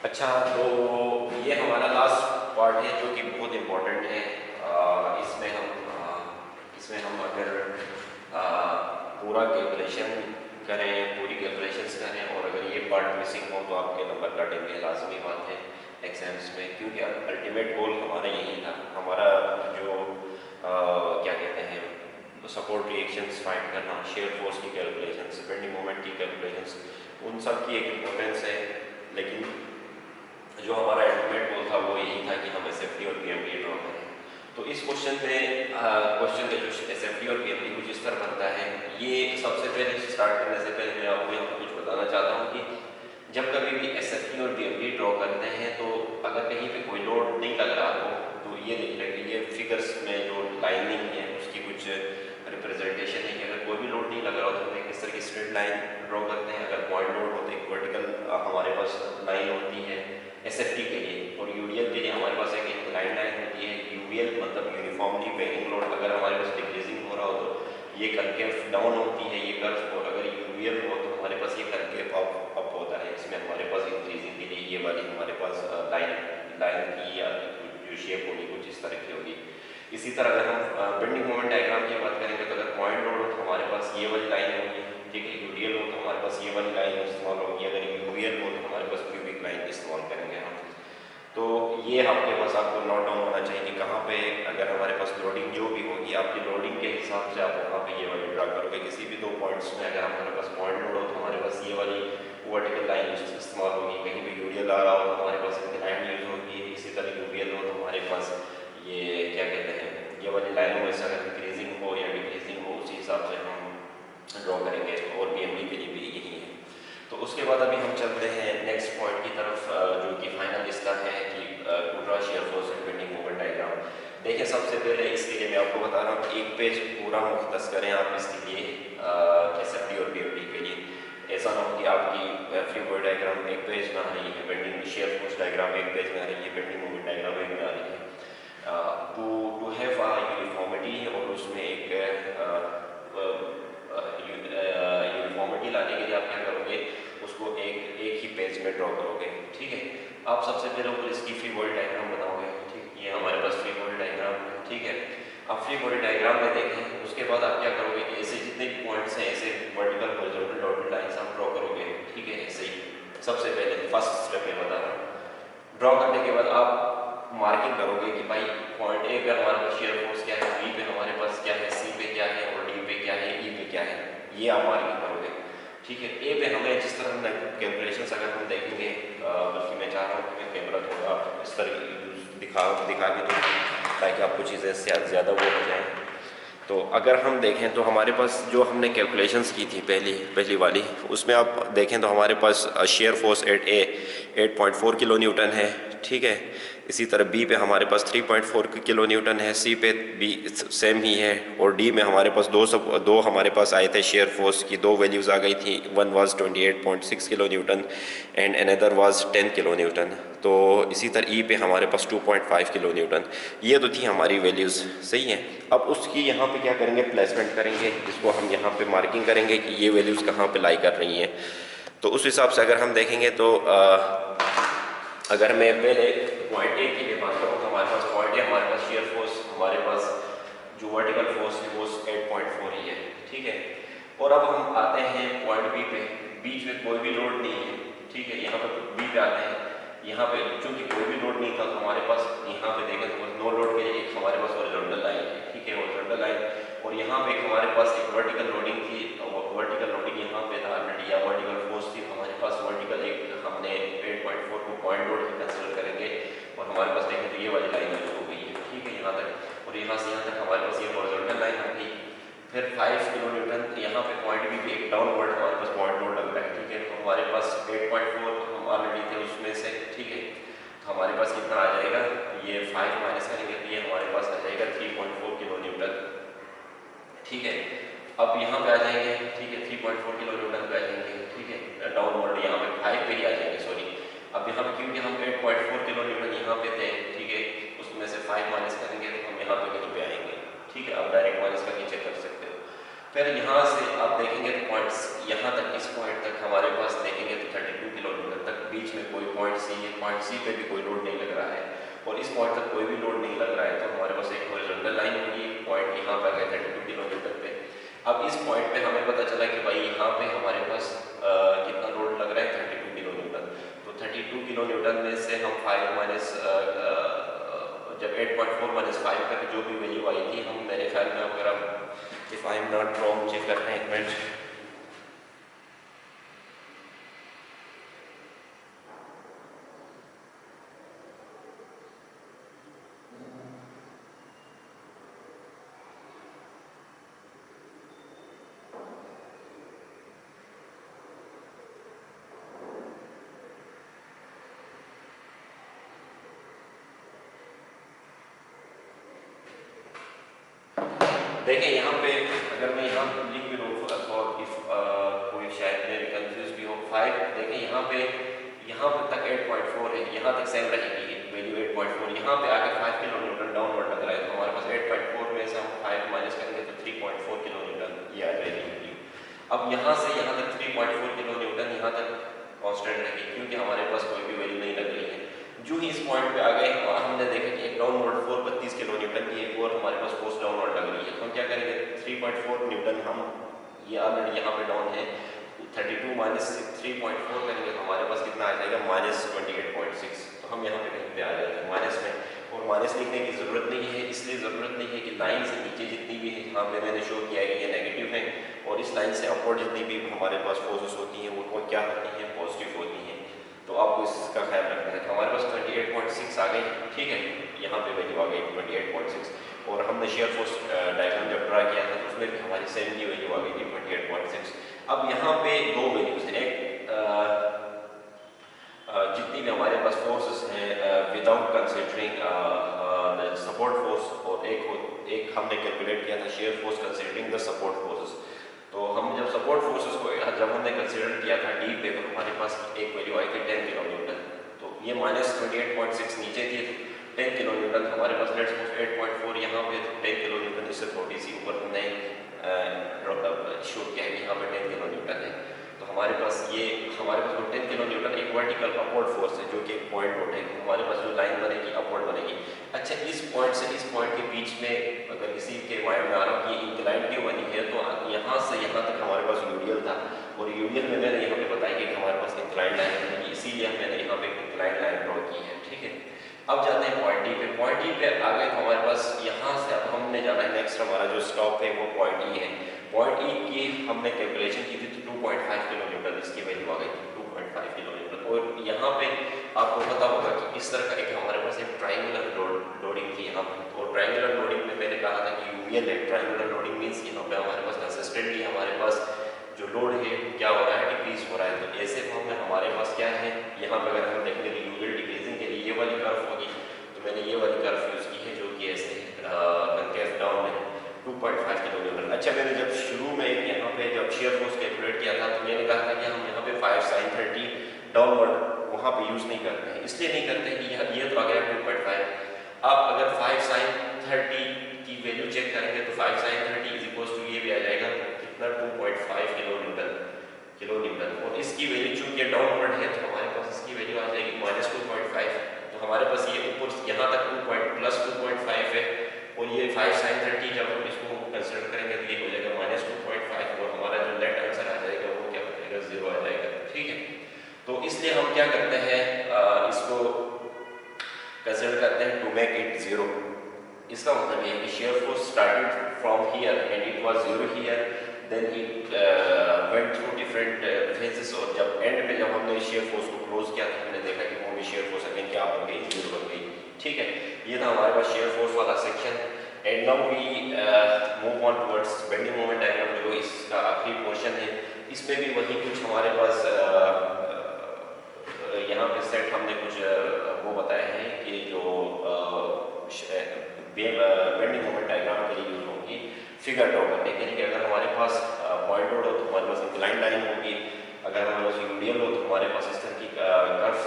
अच्छा, तो ये हमारा लास्ट पार्ट है जो कि बहुत इम्पोर्टेंट है। इसमें हम अगर आ, पूरा कैलकुलेशन करें, पूरी कैलकुलेशंस करें और अगर ये पार्ट मिसिंग हो तो आपके नंबर काटेंगे, लाजमी बात है एग्जाम्स में, क्योंकि अल्टीमेट गोल हमारा यही था। हमारा जो क्या कहते हैं, सपोर्ट रिएक्शंस फाइंड करना, शेयर फोर्स की कैलकुलेशंस, बेंडिंग मोमेंट की कैलकुलेशंस, उन सब की एक इम्पोर्टेंस है। लेकिन जो हमारा अल्टीमेट गोल था वो यही था कि हम एसएफटी और पीएमडी ड्रॉ करें। तो इस क्वेश्चन में क्वेश्चन का जो एसएफटी और पीएमडी कुछ इस तरह बनता है। ये सबसे पहले स्टार्ट करने से पहले मैं आपको यहाँ कुछ बताना चाहता हूँ कि जब कभी भी एसएफटी और पीएमडी ड्रॉ करते हैं तो अगर कहीं पे कोई लोड नहीं लग रहा हो तो ये देख लें कि ये फिगर्स में जो लाइनिंग है उसकी कुछ रिप्रेजेंटेशन है कि अगर कोई भी लोड नहीं लग रहा हो तो हम किस तरह की स्ट्रेट लाइन ड्रॉ करते हैं। अगर पॉइंट लोड होते हैं वर्टिकल हमारे पास लाइन होती है एसएफटी के लिए, और यूडीएल के लिए हमारे पास एक इंक्लाइन लाइन होती है। यूवीएल मतलब यूनिफॉर्मली वेरिंग लोड, अगर हमारे पास डिक्रीजिंग हो रहा हो तो ये करकेव डाउन होती है ये कर्व, और अगर यूवीएल हो तो हमारे पास ये करकेव अप होता है। इसमें हमारे पास इंक्रीजिंग के लिए ये वाली हमारे पास लाइन की या जो शेप होगी कुछ इस तरह की होगी। इसी तरह अगर हम बेंडिंग मोमेंट डायग्राम की बात करेंगे तो अगर पॉइंट लोड हो तो हमारे पास ये वाली लाइन होगी, ठीक है। यूडीएल हो तो हमारे पास ये वाली लाइन इस्तेमाल होगी, अगर यूवीएल हो तो हमारे पास क्यूबिक लाइन इस्तेमाल करेंगे हम। तो ये आपके पास आपको नोट डाउन होना चाहिए कि कहाँ पे अगर हमारे पास लोडिंग जो भी होगी आपकी लोडिंग के हिसाब से आप वहाँ पे ये वाली ड्रा करोगे। किसी भी दो पॉइंट्स में अगर हमारे पास पॉइंट लोड हो तो हमारे पास ये वाली वर्टिकल लाइन इस्तेमाल होगी, कहीं पे यूडीएल आ रहा हो तो हमारे पास लाइन यूज होगी, इसी तरह यूवीएल हो तो हमारे पास ये क्या कहते हैं ये वाली लाइनों में से अगर इंक्रीजिंग हो या डिक्रीजिंग हो उसी हिसाब से हम ड्रॉ करेंगे, और पीएमडी के लिए भी यही है। तो उसके बाद अभी हम चलते हैं नेक्स्ट पॉइंट की तरफ, जो कि फाइनल इसका है कि to draw shear force and bending moment diagram. देखिए सबसे पहले इसके लिए मैं आपको बता रहा हूँ एक पेज पूरा मुख्तस करें आप इसके लिए एसएफटी और पीएमडी के लिए। ऐसा ना हो कि आपकी फ्री बॉडी डायग्राम एक पेज में आ रही है, बेंडिंग शेयर फोर्स डायग्राम एक पेज में आ रही है, बेंडिंग मोमेंट डायग्राम एक में आ रही है। टू हैव अ यूनिफॉर्मिटी, और उसमें एक यूनिफॉर्मिटी लाने के लिए आप क्या करोगे, उसको एक ही पेज में ड्रॉ करोगे, ठीक है। आप सबसे पहले ऊपर इसकी फ्री बॉडी डायग्राम बनाओगे, ठीक। ये हमारे पास फ्री बॉडी डायग्राम है, ठीक है। आप फ्री बॉडी डायग्राम में देखें, उसके बाद आप क्या करोगे, ऐसे जितने भी पॉइंट्स हैं ऐसे वर्टिकल हॉरिजॉन्टल डॉटेड लाइंस आप ड्रॉ करोगे, ठीक है। ऐसे ही सबसे पहले फर्स्ट स्टेप में बता रहा हूँ। ड्रॉ करने के बाद आप मार्किंग करोगे कि भाई पॉइंट ए पे हमारे पास शेयर फोर्स क्या है, बी पे हमारे पास क्या है, सी पे क्या है, और डी पे क्या है, ई पे क्या है, ये आप मार्किंग करोगे, ठीक है। ए पे हमें जिस तरह हमने कैलकुलेशंस अगर हम देखेंगे, बल्कि मैं चाह रहा हूँ कि मैं कैमरा थोड़ा इस तरह दिखा के तो ताकि आपको चीज़ें ज़्यादा वो हो जाएँ। तो अगर हम देखें तो हमारे पास जो हमने कैलकुलेशंस की थी पहली वाली, उसमें आप देखें तो हमारे पास shear force at a 8.4 kilo newton है, ठीक है। इसी तरह बी पे हमारे पास 3.4 किलो न्यूटन है, सी पे भी सेम ही है, और डी में हमारे पास दो हमारे पास आए थे शेयर फोर्स की, दो वैल्यूज़ आ गई थी। One was 28.6 kilo Newton and another was 10 kilo Newton. तो इसी तरह ई पे हमारे पास 2.5 किलो न्यूटन। ये तो थी हमारी वैल्यूज़, सही है। अब उसकी यहाँ पे क्या करेंगे, प्लेसमेंट करेंगे, जिसको हम यहाँ पे मार्किंग करेंगे कि ये वैल्यूज़ कहाँ पे लाई कर रही हैं। तो उस हिसाब से अगर हम देखेंगे तो अगर मैं पहले पॉइंट ए की लिए बात करूँ तो हमारे पास पॉइंट ए, हमारे पास शेयर फोर्स, हमारे पास जो वर्टिकल फोर्स है वो 8.4 ही है, ठीक है। और अब हम आते हैं पॉइंट बी पे, बीच में कोई भी लोड नहीं है, ठीक है। यहाँ पे बी पे आते हैं, यहाँ पे चूंकि कोई भी लोड नहीं था तो हमारे पास यहाँ पे देखें तो नो लोड के लिए एक हमारे पास हॉरिजॉन्टल लाइन है, ठीक है, हॉरिजॉन्टल लाइन। और यहाँ पे एक हमारे पास एक वर्टिकल लोडिंग थी, वर्टिकल लोडिंग यहाँ पे था ऑलरेडी, या वर्टिकल फोर्स थी। हमारे पास वर्टिकल एक हमने 8.4 को पॉइंट लोड कंसिडर करेंगे, और हमारे पास देखें तो ये वाली लाइन यूज हो गई है, ठीक है, यहाँ तक। और यहाँ से यहाँ तक हमारे पास ये हॉरिजॉन्टल लाइन आ गई। फिर 5 किलो न्यूटन यहाँ पे पॉइंट बी पे एक डाउनवर्ड हमारे पास पॉइंट लोड लग रहा है, ठीक है। तो हमारे पास 8.4 हम ऑलरेडी थे उसमें से, ठीक है। तो हमारे पास कितना आ जाएगा, ये 5 माइनस करेंगे तो ये हमारे पास आ जाएगा 3.4 किलो न्यूटन, ठीक है। अब यहाँ पे आ जाएंगे, ठीक है, 3.4 किलो न्यूटन पे आ जाएंगे, ठीक है। डाउनवर्ड यहाँ पे 5 पे ही आ जाएंगे, सॉरी। अब यहाँ पे क्योंकि हम 8.4 किलो न्यूटन यहाँ पे थे, ठीक है, उसमें से 5 माइनस करेंगे तो हम यहाँ पे कहीं पे आएंगे, ठीक है। अब डायरेक्ट माइनस करके चेक कर सकते हो। फिर यहाँ से आप देखेंगे तो पॉइंट्स यहाँ तक, इस पॉइंट तक हमारे पास देखेंगे तो 32 किलो न्यूटन तक, बीच में कोई पॉइंट सी है पॉइंट सी पे भी कोई लोड नहीं लग रहा है और इस पॉइंट तक कोई भी लोड नहीं लग रहा है, तो हमारे पास एक हॉरिजॉन्टल लाइन होगी, पॉइंट यहाँ पर है 32 किलो न्यूटन पे। अब इस पॉइंट पे हमें पता चला कि भाई यहाँ पे हमारे पास कितना लोड लग रहा है 32 किलो न्यूटन। तो 32 किलो न्यूटन में से हम 5 माइनस जब 8.4 माइनस 5 का जो भी वैल्यू आई थी, हम मेरे ख्याल में अगर हम if I am not wrong check करते हैं एक मिनट, देखें यहाँ पे अगर मैं यहाँ लिख भी लूँ फॉर इफ कोई शायद मेरे कंफ्यूज भी हो 5, देखें यहाँ पे तक 8.4 है, यहाँ तक सेम रहेगी वैल्यू 8.4, यहाँ पे आगे 5 किलो न्यूटन डाउनवर्ड लग रहा है, तो हमारे पास 8.4 में से हम 5 माइनस करेंगे तो 3.4 किलो न्यूटन ये आ जाएगी वैल्यू। अब यहाँ से यहाँ तक 3.4 किलो न्यूटन यहाँ तक कॉन्स्टेंट रहेगी क्योंकि हमारे पास कोई भी वैल्यू नहीं लग रही है। जो ही इस पॉइंट पे आ गए हमने देखा कि एक डाउनवर्ड फोर्स 32 किलो न्यूटन की एक और हमारे पास फोर्स डाउनवर्ड लग रही है, तो हम क्या करेंगे 3.4 न्यूटन हम ये ऑलरेडी यहाँ पे डाउन है, 32 माइनस 3.4 करेंगे तो हमारे पास कितना आ जाएगा माइनस 28.6। तो हम यहाँ पे कहीं पे आ जाते हैं माइनस में, और माइनस लिखने की ज़रूरत नहीं है, इसलिए ज़रूरत नहीं है कि लाइन से नीचे जितनी भी है यहाँ पे मैंने शो किया है ये नेगेटिव है, और इस लाइन से अपवर्ड जितनी भी हमारे पास फोर्सेस होती हैं वो क्या होती हैं पॉजिटिव होती हैं, तो आपको इसका ख्याल रखना है। तो हमारे पास 28.6 आ गई, ठीक है, यहाँ पे वैल्यू आ गई 28.6, और हमने शेयर फोर्स डायग्राम जब ड्रा किया था तो उसमें भी हमारी सेम की वैल्यू आ गई थी 28.6। अब यहाँ पे दो वैल्यूज हैं, एक जितनी भी हमारे पास फोर्सेस हैं विदाउट कंसिडरिंग सपोर्ट फोर्स, और एक हमने कैलकुलेट किया था shear force considering the support forces. तो हम जब सपोर्ट फोर्सेस को जब हमने कंसिडर किया था डी पे, तो हमारे पास एक वैल्यू आई थी 10 किलो न्यूटन, तो ये माइनस 28.6 नीचे थी, 10 किलो न्यूटन हमारे पास लेट्स सपोज 8.4 यहाँ पे, तो 10 किलो न्यूटन इससे थोड़ी सी ऊपर हमने शो किया है यहाँ पे 10 किलो न्यूटन है। तो हमारे पास 10 किलो न्यूटन एक वर्टिकल अपवर्ड फोर्स है जो कि एक पॉइंट उठेगी, हमारे पास जो लाइन बनेगी अपवर्ड बनेगी। अच्छा, इस पॉइंट से इस पॉइंट के बीच में अगर किसी के माइंड में आ रहा है कि इंक्लाइन क्यों बनी है, तो यहाँ से यहाँ तक हमारे पास यूडियल था, और यूडियल में मैंने यहाँ पे बताया कि हमारे पास इंक्लाइन लाइन बनेगी, इसीलिए मैंने यहाँ पे इंक्लाइन लाइन ड्रॉ की है, ठीक है। अब जाते हैं पॉइंट डी पे। पॉइंट डी पे आ गए तो हमारे पास यहाँ से अब हमने जाना है नेक्स्ट, हमारा जो स्टॉप है वो पॉइंट ई है। पॉइंट ई की हमने कैलकुलेशन की थी तो 2.5 किलो न्यूटन इसकी वैल्यू आ गई थी 2.5 किलो न्यूटन। और यहाँ पे आपको पता होगा कि इस तरह का एक हमारे पास एक ट्राइंगुलर लोडिंग थी यहाँ पे, और ट्राइंगुलर लोडिंग में मैंने कहा था कि यूवीएल है, ट्राइंगुलर लोडिंग मीन्स यहाँ पे हमारे पास कंसिस्टेंटली हमारे पास जो लोड है क्या हो रहा है, डिक्रीज हो रहा है। तो ऐसे फॉर्म में हमारे पास क्या है, यहाँ पे अगर हम देखेंगे तो यूवीएल डिक्रीजिंग के लिए ये वाली कर्व होगी, तो मैंने ये वाली कर्व यूज की है जो कि ऐसे कंकेव डाउन में 2.5 किलो न्यूटन। अच्छा, मैंने जब शुरू में यहाँ पे जब शेयर फोर्स कैलकुलेट किया था तो मैंने कहा था कि हम यहाँ पे 5 sin 30 डाउनवर्ड वहाँ पे यूज नहीं करते हैं, इसलिए नहीं करते हैं कि ये तो आ गया 2.5। आप अगर 5 sin 30 की वैल्यू चेक करेंगे तो 5 sin 30 इज इक्वल टू ये भी आ जाएगा कितना 2.5 किलो न्यूटन, और इसकी वैल्यू चूंकि डाउनवर्ड है तो हमारे पास इसकी वैल्यू आ जाएगी -2.5। तो हमारे पास ये ऊपर यहाँ तक +2.5 है, और ये 5 sin 30 जब हम इसको कंसिडर करेंगे तो ये हो जाएगा -2.5, और हमारा जो नेट आंसर आ जाएगा वो क्या हो जाएगा 0 आ जाएगा, ठीक है। तो इसलिए हम क्या करते हैं, इसको कंसिडर करते हैं टू मेक इट 0। इसका मतलब ये है कि shear force started from here and it was 0 here, then it went through different phases, और जब एंड पे जब हमने शेयर फोर्स को क्लोज किया तो हमने देखा कि वो भी शेयर फोर्स अगेन क्या बन गई 0 बन गई, ठीक है। ये था हमारे पास शेयर फोर्स वाला section. And now we move on towards bending moment diagram, जो इसका आखिरी पोर्शन है। इसमें भी वही कुछ हमारे पास यहाँ पे सेट हमने कुछ वो बताया है कि जो बेंडिंग मोमेंट डायग्राम के लिए यूज होगी फिगर ड्रॉ करने के लिए, कि अगर हमारे पास पॉइंट लोड हो तो हमारे पास इंक्लाइन लाइन होगी, अगर हमारे पास यूडियल हो तो हमारे पास इस तरह की कर्व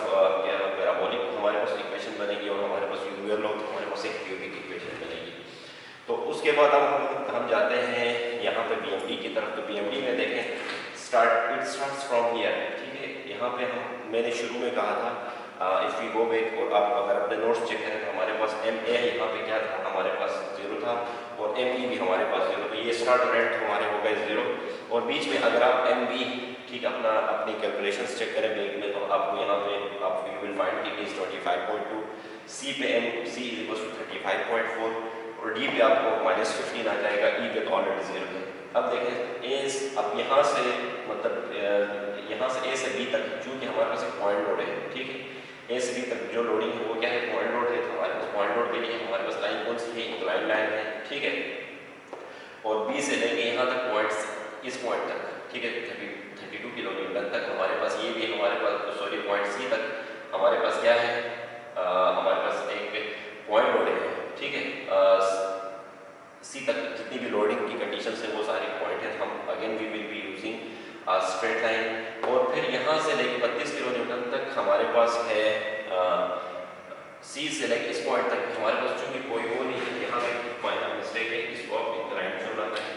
या पैराबोलिक हमारे पास इक्वेशन बनेगी, और हमारे पास यूवियल हो तो हमारे पास एक क्यूबिक इक्वेशन बनेगी। तो उसके बाद अब हम जाते हैं यहाँ पे बीएमडी की तरफ। तो बीएमडी में देखें इट स्टार्ट्स फ्रॉम हियर, ठीक है। यहाँ पे मैंने शुरू में कहा था इफ़ वी गो बैक और आप अगर अपने नोट्स चेक करें तो हमारे पास एम ए यहाँ पे क्या था, हमारे पास 0 था और एम ई भी हमारे पास 0, तो ये स्टार्ट रेंट हमारे हो गए 0। और बीच में अगर आप एम बी ठीक अपनी कैलकुलेशंस चेक करें बैंक में तो आपको यहाँ पे आप you will find T is 25.2, C पे M C is equal to 35.4 और डी पे आपको -15 आ जाएगा, ई पे तो ऑलरेडी 0 है। अब देखें ए, अब यहाँ से मतलब यहाँ से ए से बी तक चूँकि हमारे पास एक पॉइंट लोड है, ठीक है, ए से बी तक जो लोडिंग है वो क्या है, पॉइंट लोड है। तो हमारे पास पॉइंट लोड के लिए हमारे पास लाइन कौन सी है, इंक्लाइन लाइन है, ठीक है। और बी से लेके यहाँ तक पॉइंट इस पॉइंट तक, ठीक है, 32 किलो न्यूटन तक हमारे पास ये भी हमारे पास सॉरी पॉइंट सी तक हमारे पास क्या है, हमारे पास एक पॉइंट लोड है, ठीक है। सी तक जितनी भी लोडिंग की कंडीशन है वो सारी पॉइंट है। हम again we will be using straight line और फिर यहाँ से लेके 32 किलो न्यूटन तक हमारे पास है सी से लेके इस पॉइंट तक हमारे पास चूंकि कोई वो नहीं है, यहाँ पे माइनर मिस्टेक है, इसको आप इंक्लाइन शो करना है,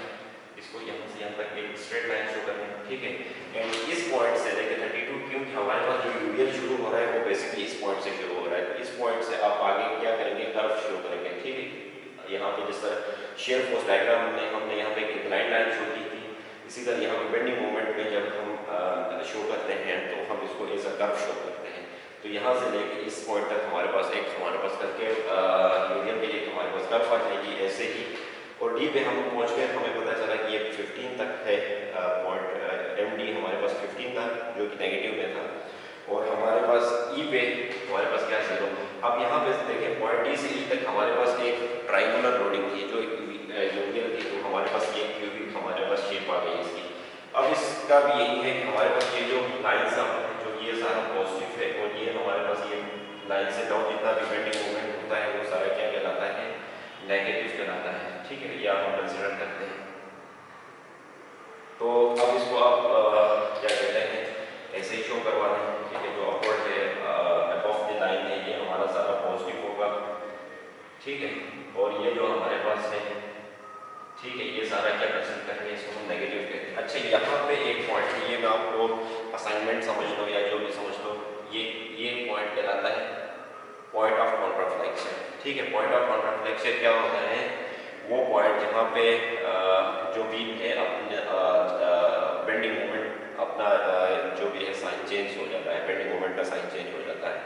इसको यहाँ से यहाँ तक एक स्ट्रेट लाइन शो करना है, ठीक है। एंड इस पॉइंट से लेके 32 क्योंकि हमारे पास जो यूरियल शुरू हो रहा है वो बेसिकली इस पॉइंट से शुरू हो रहा है, इस पॉइंट से आप आगे क्या करेंगे, कर्व शो करेंगे, ठीक है। यहाँ पे जिस तरह शेयर फोर्स डायग्राम में हमने यहाँ पे एक इंक्लाइन लाइन शो की थी, इसी तरह यहाँ पे बेंडिंग मोमेंट में जब हम शो करते हैं तो हम इसको एज अ कर्व शो करते हैं। तो यहाँ से लेके इस पॉइंट तक हमारे पास करके यूनियन के लिए हमारे पास कर्व आ जाएगी ऐसे ही। और डी पे हम पहुँच गए, हमें पता चला कि ये 15 तक है पॉइंट एम डी हमारे पास 15 था जो कि नेगेटिव में था और हमारे पास ई पे हमारे पास क्या 0। अब यहाँ पे देखें पॉइंट डी से ई तक हमारे पास एक ट्राइंगुलर लोडिंग थी जो यूनियन थी, तो हमारे पास ये क्यूबिक हमारे पास शेप आ गई इसकी। अब इसका भी यही है कि हमारे पास ये जो लाइन सा जो ये सारा पॉजिटिव है और ये हमारे पास ये लाइन से डाउन जितना भी बेंडिंग मूवमेंट होता है वो सारा क्या कहलाता है, नेगेटिव कहलाता है, ठीक है, या हम कंसिडर करते हैं। तो अब इसको आप क्या कहते हैं ऐसे ही शो करवा दें, ठीक है, जो अपवर्ड है अबव द लाइन है ये हमारा सारा पॉजिटिव होगा, ठीक है, और ये जो हमारे पास है, ठीक है, ये सारा क्या कंसिडर करेंगे, इसको हम नेगेटिव कहते हैं। अच्छा यहाँ पे एक पॉइंट है, ये मैं आपको असाइनमेंट समझ लो या जो भी समझ लो, ये पॉइंट कहलाता है पॉइंट ऑफ कॉन्ट्राफ्लेक्शन, ठीक है। पॉइंट ऑफ कॉन्ट्राफ्लेक्शन क्या होता है, वो पॉइंट जहाँ पे जो बीम है अपने बेंडिंग मोमेंट अपना जो भी है साइन चेंज हो जाता है, बेंडिंग मोमेंट का साइन चेंज हो जाता है,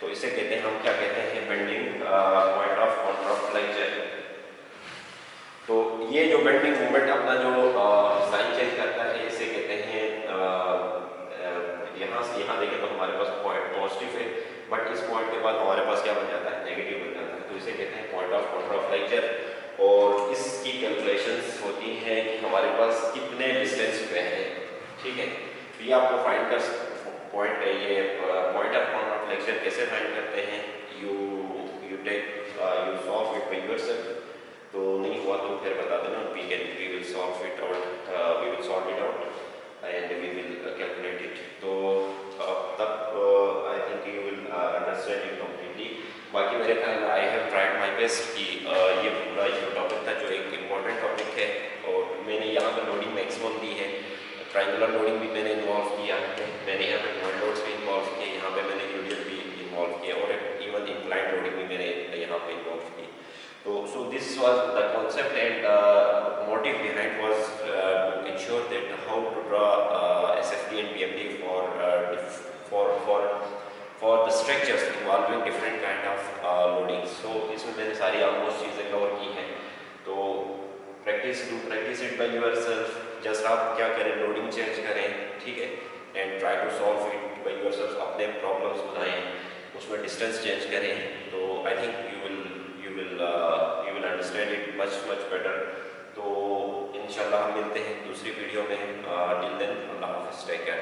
तो इसे कहते हैं हम क्या कहते हैं, बेंडिंग पॉइंट ऑफ कॉन्ट्राफ्लेक्शन। तो ये जो बेंडिंग मोमेंट अपना जो साइन चेंज करता है इसे कहते हैं यहाँ से यहाँ देखें तो हमारे पास पॉइंट पॉजिटिव है बट इस पॉइंट के बाद हमारे पास क्या बन जाता है, नेगेटिव बन जाता है, तो इसे कहते हैं पॉइंट ऑफ कॉन्ट्राफ्लेक्शन। और इसकी कैलकुलेशंस होती हैं कि हमारे पास कितने डिस्टेंस पे है, ठीक है। तो ये आपको फाइंड कर पॉइंट है, ये पॉइंट ऑफ कॉन्ट्राफ्लेक्शन कैसे फाइंड करते हैं, you solve it by yourself. तो नहीं हुआ तो फिर बता देना, we will solve it out and we will calculate it. तो तब I think you will understand it completely. बाकी मेरे ख्याल में I have tried my best कि ये पूरा जो टॉपिक था जो एक इम्पॉर्टेंट टॉपिक है और मैंने यहाँ पर लोडिंग मैक्सिमम दी है, ट्राइंगुलर लोडिंग भी मैंने इन्वॉल्व किया है, मैंने यहाँ पे पॉइंट लोड्स भी इन्वॉल्व किए, यहाँ पे मैंने यूनियन भी इन्वॉल्व किया और इवन इंक्लाइंड लोडिंग भी मैंने यहाँ पे इन्वॉल्व की। So this was the concept and motive behind was to ensure that how to draw SFD and BMD for the structures involving different kind of loading. So इसमें मैंने सारी almost चीज़ें cover की हैं। तो practice it by yourself। just आप क्या करें, loading change करें, ठीक है, and try to solve it by yourself। अपने problems बनाएं, उसमें distance change करें, तो I think you will understand it much better. तो इंशाल्लाह हम मिलते हैं दूसरी वीडियो में। टिल देन अल्लाह हाफ़िज़, टेक केयर।